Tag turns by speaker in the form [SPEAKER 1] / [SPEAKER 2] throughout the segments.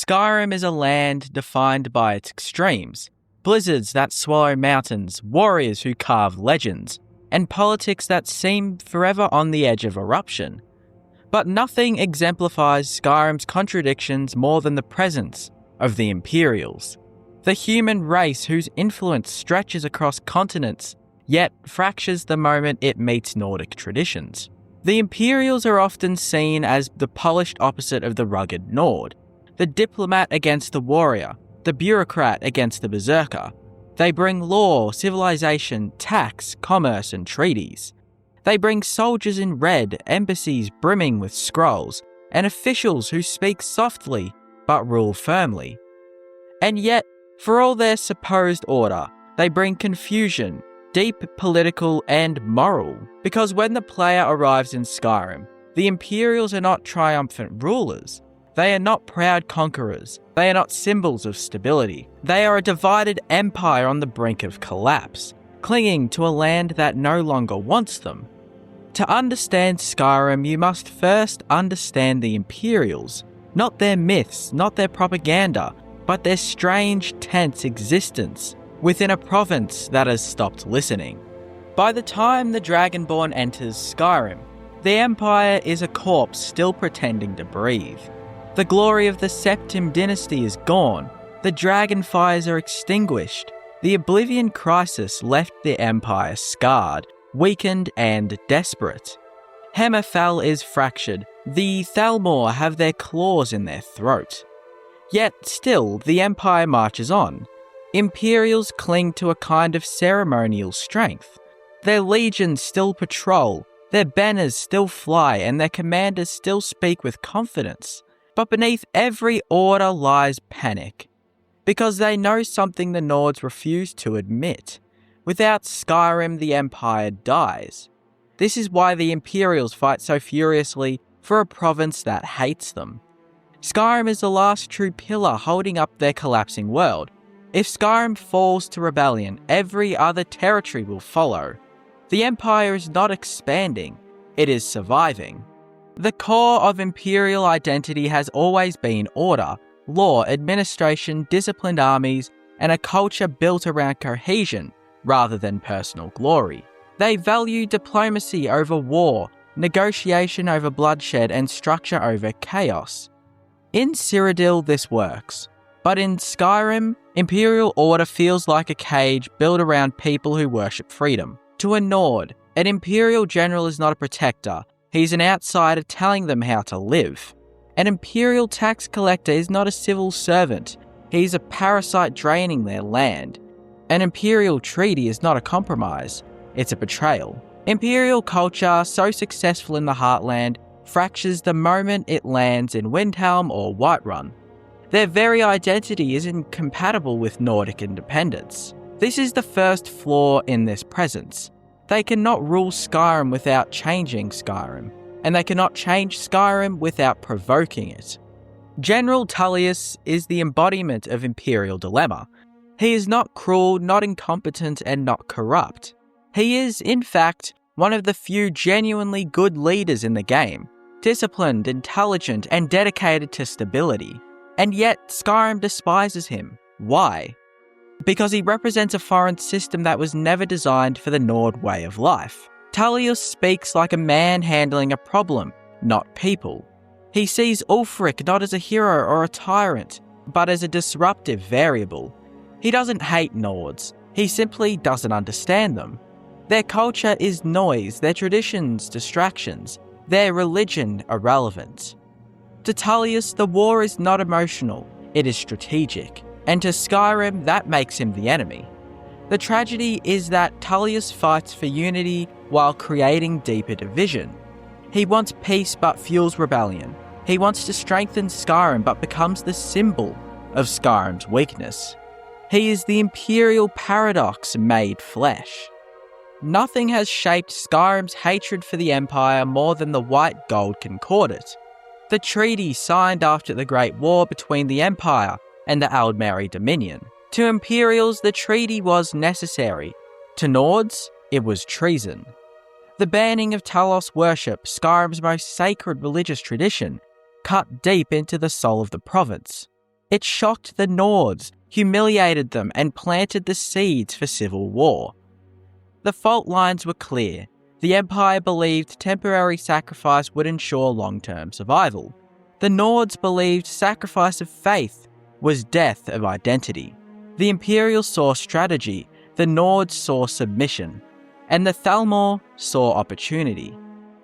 [SPEAKER 1] Skyrim is a land defined by its extremes: blizzards that swallow mountains, warriors who carve legends, and politics that seem forever on the edge of eruption. But nothing exemplifies Skyrim's contradictions more than the presence of the Imperials, the human race whose influence stretches across continents, yet fractures the moment it meets Nordic traditions. The Imperials are often seen as the polished opposite of the rugged Nord, the diplomat against the warrior, the bureaucrat against the berserker. They bring law, civilization, tax, commerce, and treaties. They bring soldiers in red, embassies brimming with scrolls, and officials who speak softly but rule firmly. And yet, for all their supposed order, they bring confusion, deep political and moral. Because when the player arrives in Skyrim, the Imperials are not triumphant rulers. They are not proud conquerors. They are not symbols of stability. They are a divided empire on the brink of collapse, clinging to a land that no longer wants them. To understand Skyrim, you must first understand the Imperials, not their myths, not their propaganda, but their strange, tense existence within a province that has stopped listening. By the time the Dragonborn enters Skyrim, the Empire is a corpse still pretending to breathe. The glory of the Septim dynasty is gone, the dragonfires are extinguished, the Oblivion Crisis left the Empire scarred, weakened and desperate. Hammerfell is fractured, the Thalmor have their claws in their throat. Yet still, the Empire marches on. Imperials cling to a kind of ceremonial strength. Their legions still patrol, their banners still fly, and their commanders still speak with confidence. But beneath every order lies panic, because they know something the Nords refuse to admit. Without Skyrim, the Empire dies. This is why the Imperials fight so furiously for a province that hates them. Skyrim is the last true pillar holding up their collapsing world. If Skyrim falls to rebellion, every other territory will follow. The Empire is not expanding, it is surviving. The core of Imperial identity has always been order, law, administration, disciplined armies, and a culture built around cohesion rather than personal glory. They value diplomacy over war, negotiation over bloodshed, and structure over chaos. In Cyrodiil, this works. But in Skyrim, Imperial order feels like a cage built around people who worship freedom. To a Nord, an Imperial general is not a protector. He's an outsider telling them how to live. An Imperial tax collector is not a civil servant. He's a parasite draining their land. An Imperial treaty is not a compromise. It's a betrayal. Imperial culture, so successful in the Heartland, fractures the moment it lands in Windhelm or Whiterun. Their very identity is incompatible with Nordic independence. This is the first flaw in this presence. They cannot rule Skyrim without changing Skyrim, and they cannot change Skyrim without provoking it. General Tullius is the embodiment of Imperial dilemma. He is not cruel, not incompetent, and not corrupt. He is, in fact, one of the few genuinely good leaders in the game, disciplined, intelligent, and dedicated to stability. And yet, Skyrim despises him. Why? Because he represents a foreign system that was never designed for the Nord way of life. Tullius speaks like a man handling a problem, not people. He sees Ulfric not as a hero or a tyrant, but as a disruptive variable. He doesn't hate Nords, he simply doesn't understand them. Their culture is noise, their traditions distractions, their religion irrelevant. To Tullius, the war is not emotional, it is strategic. And to Skyrim, that makes him the enemy. The tragedy is that Tullius fights for unity while creating deeper division. He wants peace but fuels rebellion. He wants to strengthen Skyrim but becomes the symbol of Skyrim's weakness. He is the Imperial paradox made flesh. Nothing has shaped Skyrim's hatred for the Empire more than the White Gold Concordat, the treaty signed after the Great War between the Empire and the Aldmeri Dominion. To Imperials, the treaty was necessary. To Nords, it was treason. The banning of Talos worship, Skyrim's most sacred religious tradition, cut deep into the soul of the province. It shocked the Nords, humiliated them, and planted the seeds for civil war. The fault lines were clear. The Empire believed temporary sacrifice would ensure long-term survival. The Nords believed sacrifice of faith was death of identity. The Imperials saw strategy, the Nords saw submission, and the Thalmor saw opportunity.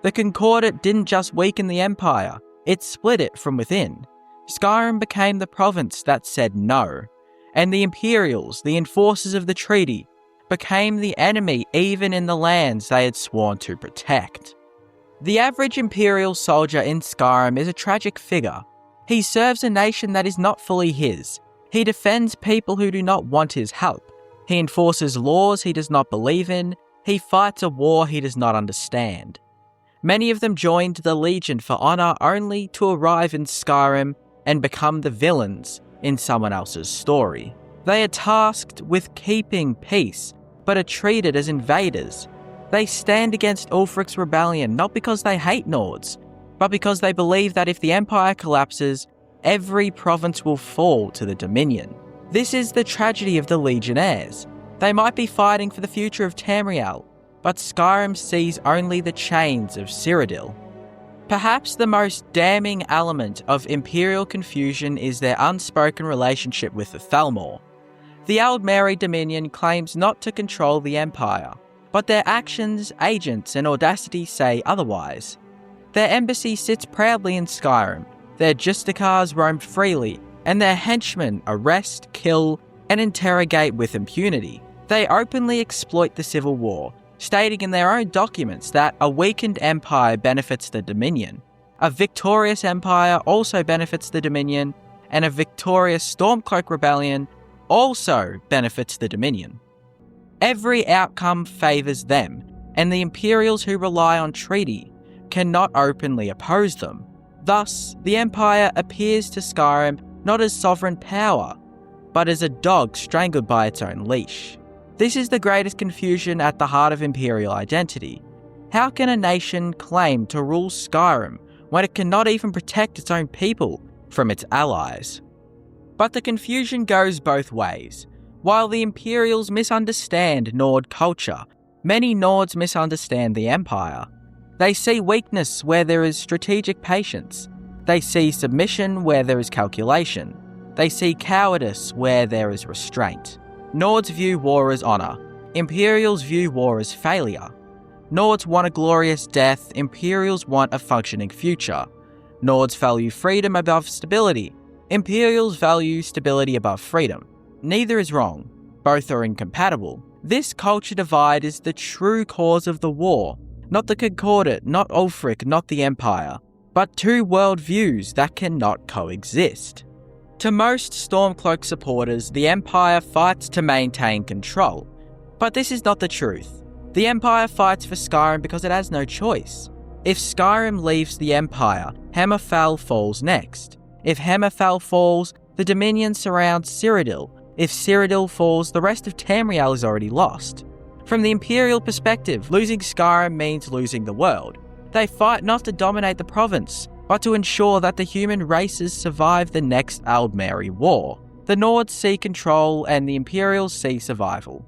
[SPEAKER 1] The Concordat didn't just weaken the Empire, it split it from within. Skyrim became the province that said no, and the Imperials, the enforcers of the treaty, became the enemy even in the lands they had sworn to protect. The average Imperial soldier in Skyrim is a tragic figure. He serves a nation that is not fully his. He defends people who do not want his help. He enforces laws he does not believe in. He fights a war he does not understand. Many of them joined the Legion for honor only to arrive in Skyrim and become the villains in someone else's story. They are tasked with keeping peace, but are treated as invaders. They stand against Ulfric's rebellion not because they hate Nords, but because they believe that if the Empire collapses, every province will fall to the Dominion. This is the tragedy of the Legionnaires. They might be fighting for the future of Tamriel, but Skyrim sees only the chains of Cyrodiil. Perhaps the most damning element of Imperial confusion is their unspoken relationship with the Thalmor. The Aldmeri Dominion claims not to control the Empire, but their actions, agents, and audacity say otherwise. Their embassy sits proudly in Skyrim, their Justicars roam freely, and their henchmen arrest, kill, and interrogate with impunity. They openly exploit the civil war, stating in their own documents that a weakened empire benefits the Dominion, a victorious empire also benefits the Dominion, and a victorious Stormcloak rebellion also benefits the Dominion. Every outcome favours them, and the Imperials who rely on treaty cannot openly oppose them. Thus, the Empire appears to Skyrim not as sovereign power, but as a dog strangled by its own leash. This is the greatest confusion at the heart of Imperial identity. How can a nation claim to rule Skyrim when it cannot even protect its own people from its allies? But the confusion goes both ways. While the Imperials misunderstand Nord culture, many Nords misunderstand the Empire. They see weakness where there is strategic patience. They see submission where there is calculation. They see cowardice where there is restraint. Nords view war as honour. Imperials view war as failure. Nords want a glorious death. Imperials want a functioning future. Nords value freedom above stability. Imperials value stability above freedom. Neither is wrong. Both are incompatible. This culture divide is the true cause of the war. Not the Concordat, not Ulfric, not the Empire, but two world views that cannot coexist. To most Stormcloak supporters, the Empire fights to maintain control. But this is not the truth. The Empire fights for Skyrim because it has no choice. If Skyrim leaves the Empire, Hammerfell falls next. If Hammerfell falls, the Dominion surrounds Cyrodiil. If Cyrodiil falls, the rest of Tamriel is already lost. From the Imperial perspective, losing Skyrim means losing the world. They fight not to dominate the province, but to ensure that the human races survive the next Aldmeri war. The Nords see control and the Imperials see survival.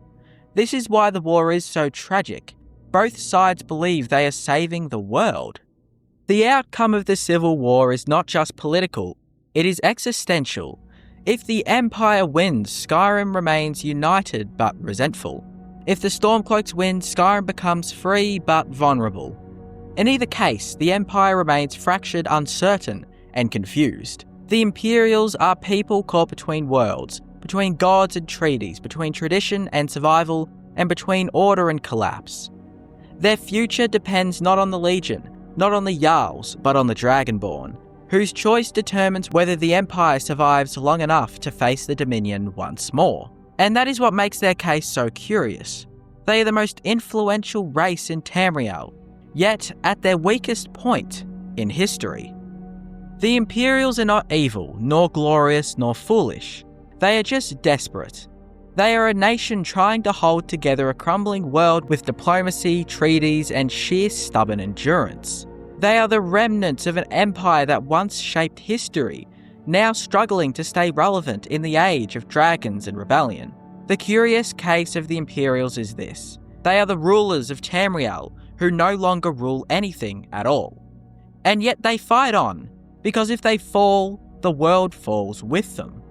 [SPEAKER 1] This is why the war is so tragic. Both sides believe they are saving the world. The outcome of the civil war is not just political, it is existential. If the Empire wins, Skyrim remains united but resentful. If the Stormcloaks win, Skyrim becomes free but vulnerable. In either case, the Empire remains fractured, uncertain, and confused. The Imperials are people caught between worlds, between gods and treaties, between tradition and survival, and between order and collapse. Their future depends not on the Legion, not on the Jarls, but on the Dragonborn, whose choice determines whether the Empire survives long enough to face the Dominion once more. And that is what makes their case so curious. They are the most influential race in Tamriel, yet at their weakest point in history. The Imperials are not evil, nor glorious, nor foolish. They are just desperate. They are a nation trying to hold together a crumbling world with diplomacy, treaties, and sheer stubborn endurance. They are the remnants of an empire that once shaped history, now struggling to stay relevant in the age of dragons and rebellion. The curious case of the Imperials is this: they are the rulers of Tamriel who no longer rule anything at all. And yet they fight on, because if they fall, the world falls with them.